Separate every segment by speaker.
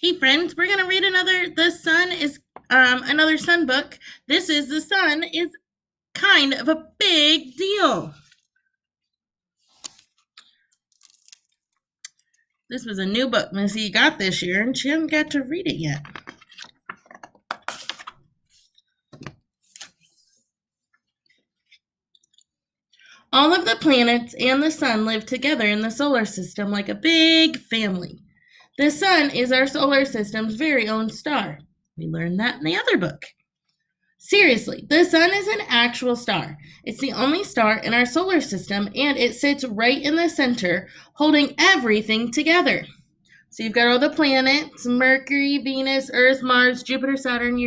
Speaker 1: Hey friends, we're gonna read another sun book. This is The Sun is Kind of a Big Deal. This was a new book Missy got this year and she hasn't got to read it yet. All of the planets and the sun live together in the solar system like a big family. The sun is our solar system's very own star. We learned that in the other book. Seriously, the sun is an actual star. It's the only star in our solar system, and it sits right in the center, holding everything together. So you've got all the planets: Mercury, Venus, Earth, Mars, Jupiter, Saturn,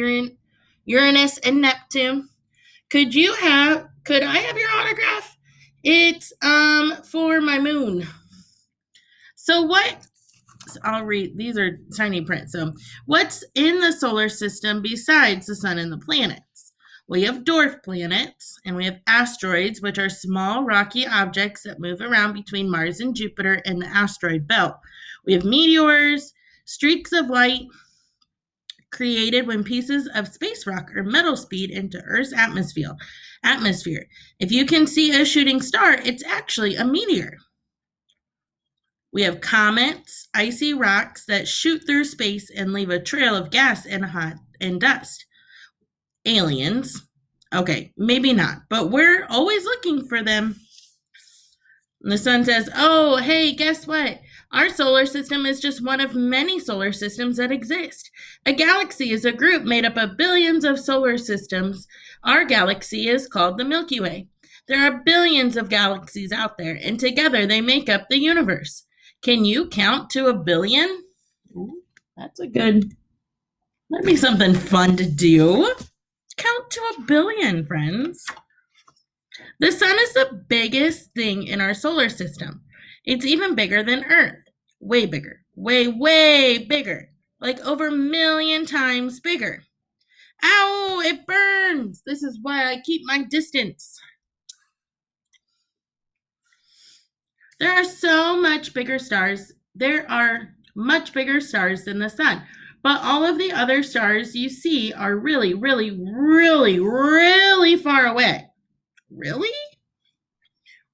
Speaker 1: Uranus, and Neptune. Could I have your autograph? It's for my moon. I'll read, these are tiny print. So, what's in the solar system besides the sun and the planets? We have dwarf planets, and we have asteroids, which are small rocky objects that move around between Mars and Jupiter in the asteroid belt. We have meteors, streaks of light created when pieces of space rock or metal speed into Earth's atmosphere. If you can see a shooting star, it's actually a meteor. We have comets, icy rocks that shoot through space and leave a trail of gas and dust. Aliens. Okay, maybe not, but we're always looking for them. And the sun says, oh, hey, guess what? Our solar system is just one of many solar systems that exist. A galaxy is a group made up of billions of solar systems. Our galaxy is called the Milky Way. There are billions of galaxies out there, and together they make up the universe. Can you count to 1 billion? Ooh, that'd be something fun to do. Count to 1 billion, friends. The sun is the biggest thing in our solar system. It's even bigger than Earth. Way bigger. Way bigger. Like over 1 million times bigger. Ow, it burns. This is why I keep my distance. There are much bigger stars than the sun. But all of the other stars you see are really far away. Really?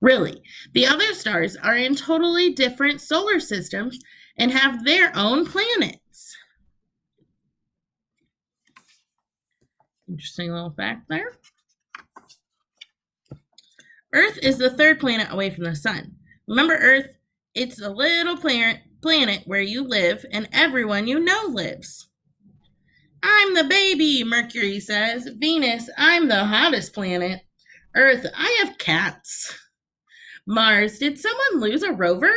Speaker 1: Really. The other stars are in totally different solar systems and have their own planets. Interesting little fact there. Earth is the third planet away from the sun. Remember Earth? It's a little planet where you live and everyone you know lives. I'm the baby, Mercury says. Venus, I'm the hottest planet. Earth, I have cats. Mars, did someone lose a rover?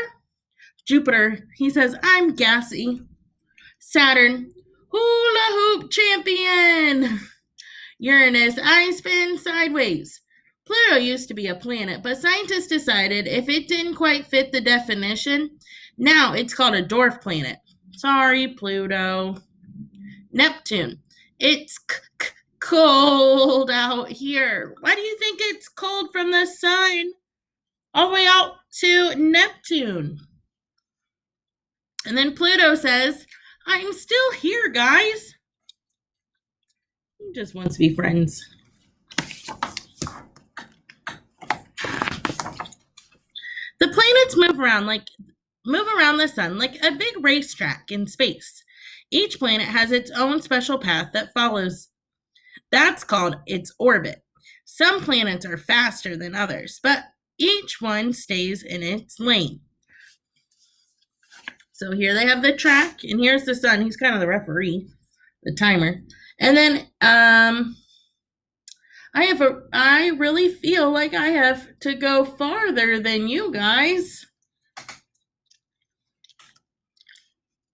Speaker 1: Jupiter, he says, I'm gassy. Saturn, hula hoop champion. Uranus, I spin sideways. Pluto used to be a planet, but scientists decided if it didn't quite fit the definition, now it's called a dwarf planet. Sorry, Pluto. Neptune, it's cold out here. Why do you think it's cold from the sun all the way out to Neptune? And then Pluto says, I'm still here, guys. He just wants to be friends. The planets move around the sun like a big racetrack in space. Each planet has its own special path that follows. That's called its orbit. Some planets are faster than others, but each one stays in its lane. So here they have the track, and here's the sun. He's kind of the referee, the timer. And then I really feel like I have to go farther than you guys.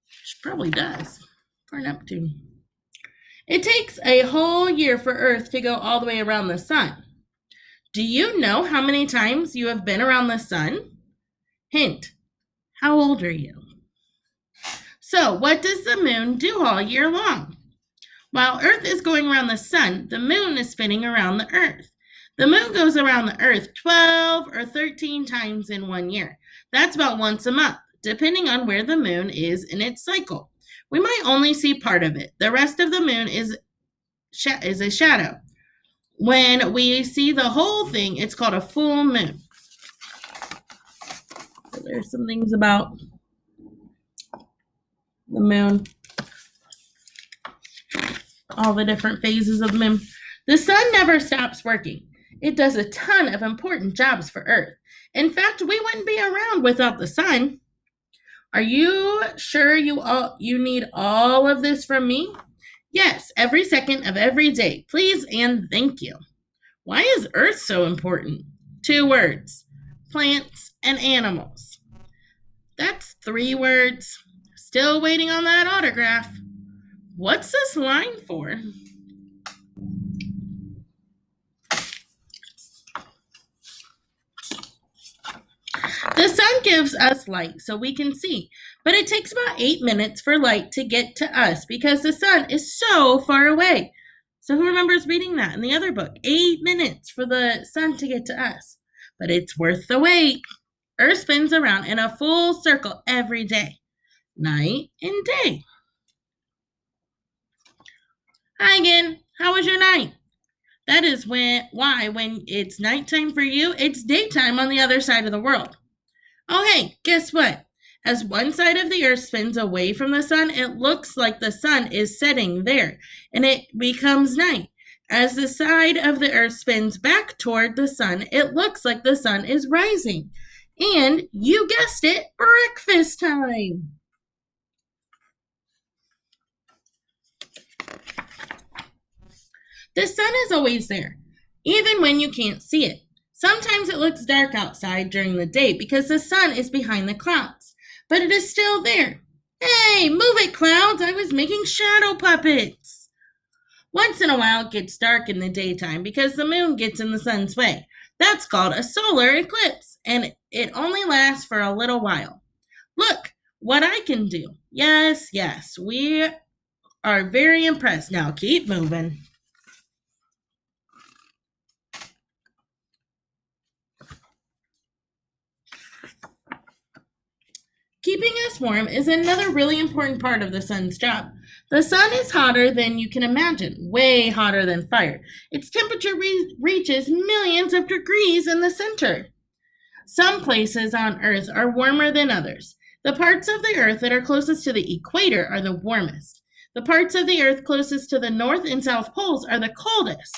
Speaker 1: She probably does for Neptune. It takes a whole year for Earth to go all the way around the sun. Do you know how many times you have been around the sun? Hint, how old are you? So, what does the moon do all year long? While Earth is going around the sun, the moon is spinning around the Earth. The moon goes around the Earth 12 or 13 times in 1 year. That's about once a month, depending on where the moon is in its cycle. we might only see part of it. The rest of the moon is a shadow. When we see the whole thing, it's called a full moon. So there's some things about the moon, all the different phases of the moon. The sun never stops working. It does a ton of important jobs for Earth. In fact, we wouldn't be around without the sun. Are you sure you need all of this from me? Yes, every second of every day. Please and thank you. Why is Earth so important? 2 words. Plants and animals. That's 3 words. Still waiting on that autograph. What's this line for? The sun gives us light so we can see, but it takes about 8 minutes for light to get to us because the sun is so far away. So who remembers reading that in the other book? 8 minutes for the sun to get to us. But it's worth the wait. Earth spins around in a full circle every day, night and day. Hi again. How was your night? That is why when it's nighttime for you, it's daytime on the other side of the world. Oh, hey, guess what? As one side of the Earth spins away from the sun, it looks like the sun is setting there, and it becomes night. As the side of the Earth spins back toward the sun, it looks like the sun is rising. And you guessed it, breakfast time. The sun is always there, even when you can't see it. Sometimes it looks dark outside during the day because the sun is behind the clouds, but it is still there. Hey, move it, clouds! I was making shadow puppets. Once in a while it gets dark in the daytime because the moon gets in the sun's way. That's called a solar eclipse, and it only lasts for a little while. Look what I can do. Yes, we are very impressed. Now keep moving. Keeping us warm is another really important part of the sun's job. The sun is hotter than you can imagine, way hotter than fire. Its temperature reaches millions of degrees in the center. Some places on Earth are warmer than others. The parts of the Earth that are closest to the equator are the warmest. The parts of the Earth closest to the North and South poles are the coldest.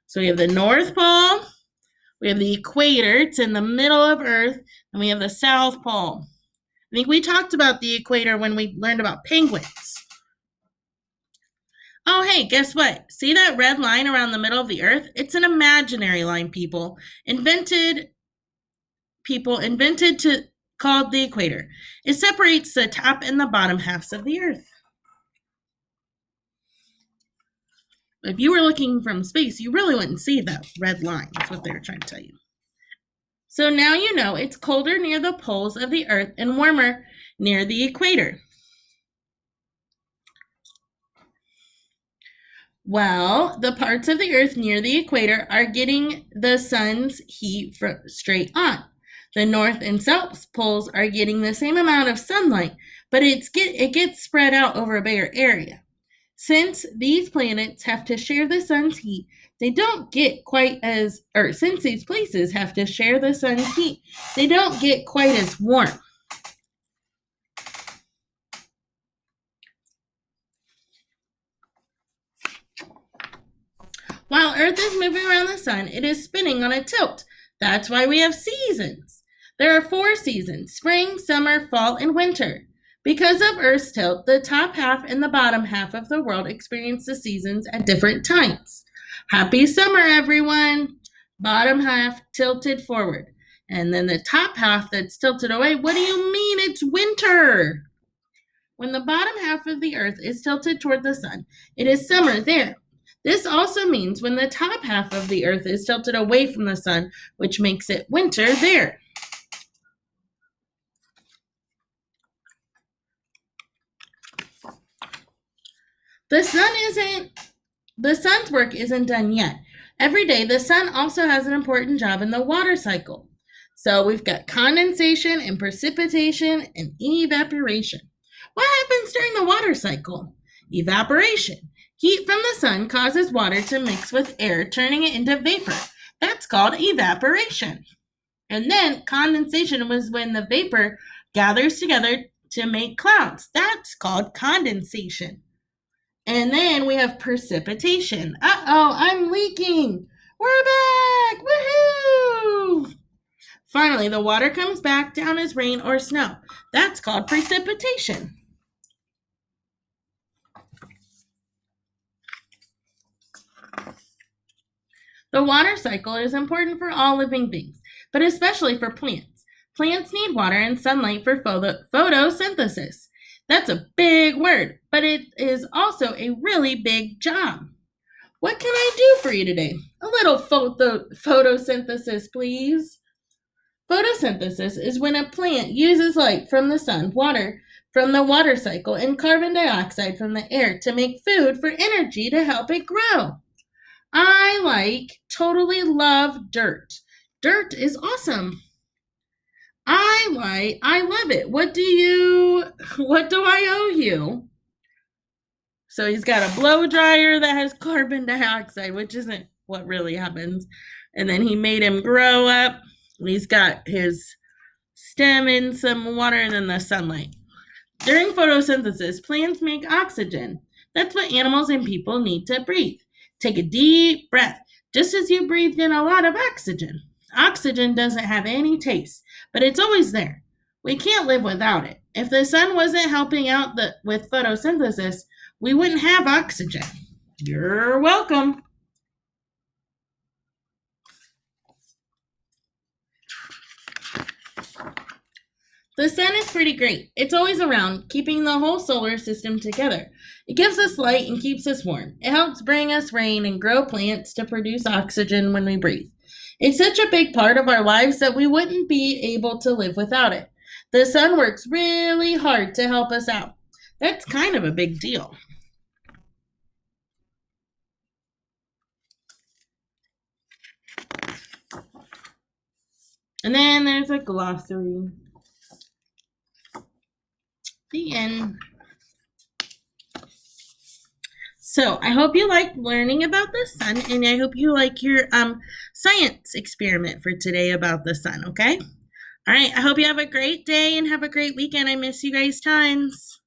Speaker 1: So we have the North Pole, we have the equator, it's in the middle of Earth, and we have the South Pole. I think we talked about the equator when we learned about penguins. Oh, hey, guess what? See that red line around the middle of the Earth? It's an imaginary line people invented to called the equator. It separates the top and the bottom halves of the Earth. If you were looking from space, you really wouldn't see that red line. That's what they were trying to tell you. So now you know it's colder near the poles of the Earth and warmer near the equator. Well, the parts of the Earth near the equator are getting the sun's heat straight on. The North and South poles are getting the same amount of sunlight, but it gets spread out over a bigger area. Since these planets have to share the sun's heat, since these places have to share the sun's heat, they don't get quite as warm. While Earth is moving around the sun, it is spinning on a tilt. That's why we have seasons. There are 4 seasons: spring, summer, fall, and winter. Because of Earth's tilt, the top half and the bottom half of the world experience the seasons at different times. Happy summer, everyone! Bottom half tilted forward. And then the top half that's tilted away. What do you mean? It's winter! When the bottom half of the Earth is tilted toward the sun, it is summer there. This also means when the top half of the Earth is tilted away from the sun, which makes it winter there. The sun's work isn't done yet. Every day, the sun also has an important job in the water cycle. So we've got condensation and precipitation and evaporation. What happens during the water cycle? Evaporation. Heat from the sun causes water to mix with air, turning it into vapor. That's called evaporation. And then condensation was when the vapor gathers together to make clouds. That's called condensation. And then we have precipitation. Uh-oh, I'm leaking. We're back. Woohoo! Finally, the water comes back down as rain or snow. That's called precipitation. The water cycle is important for all living things, but especially for plants. Plants need water and sunlight for photosynthesis. That's a big word, but it is also a really big job. What can I do for you today? A little photosynthesis, please. Photosynthesis is when a plant uses light from the sun, water from the water cycle, and carbon dioxide from the air to make food for energy to help it grow. Totally love dirt. Dirt is awesome. I love it. What do I owe you? So he's got a blow dryer that has carbon dioxide, which isn't what really happens. And then he made him grow up. He's got his stem in some water and then the sunlight. During photosynthesis, plants make oxygen. That's what animals and people need to breathe. Take a deep breath, just as you breathed in a lot of oxygen. Oxygen doesn't have any taste, but it's always there. We can't live without it. If the sun wasn't helping out with photosynthesis, we wouldn't have oxygen. You're welcome. The sun is pretty great. It's always around, keeping the whole solar system together. It gives us light and keeps us warm. It helps bring us rain and grow plants to produce oxygen when we breathe. It's such a big part of our lives that we wouldn't be able to live without it. The sun works really hard to help us out. That's kind of a big deal. And then there's a glossary. The end. So I hope you like learning about the sun, and I hope you like your science experiment for today about the sun, okay? All right, I hope you have a great day and have a great weekend. I miss you guys tons.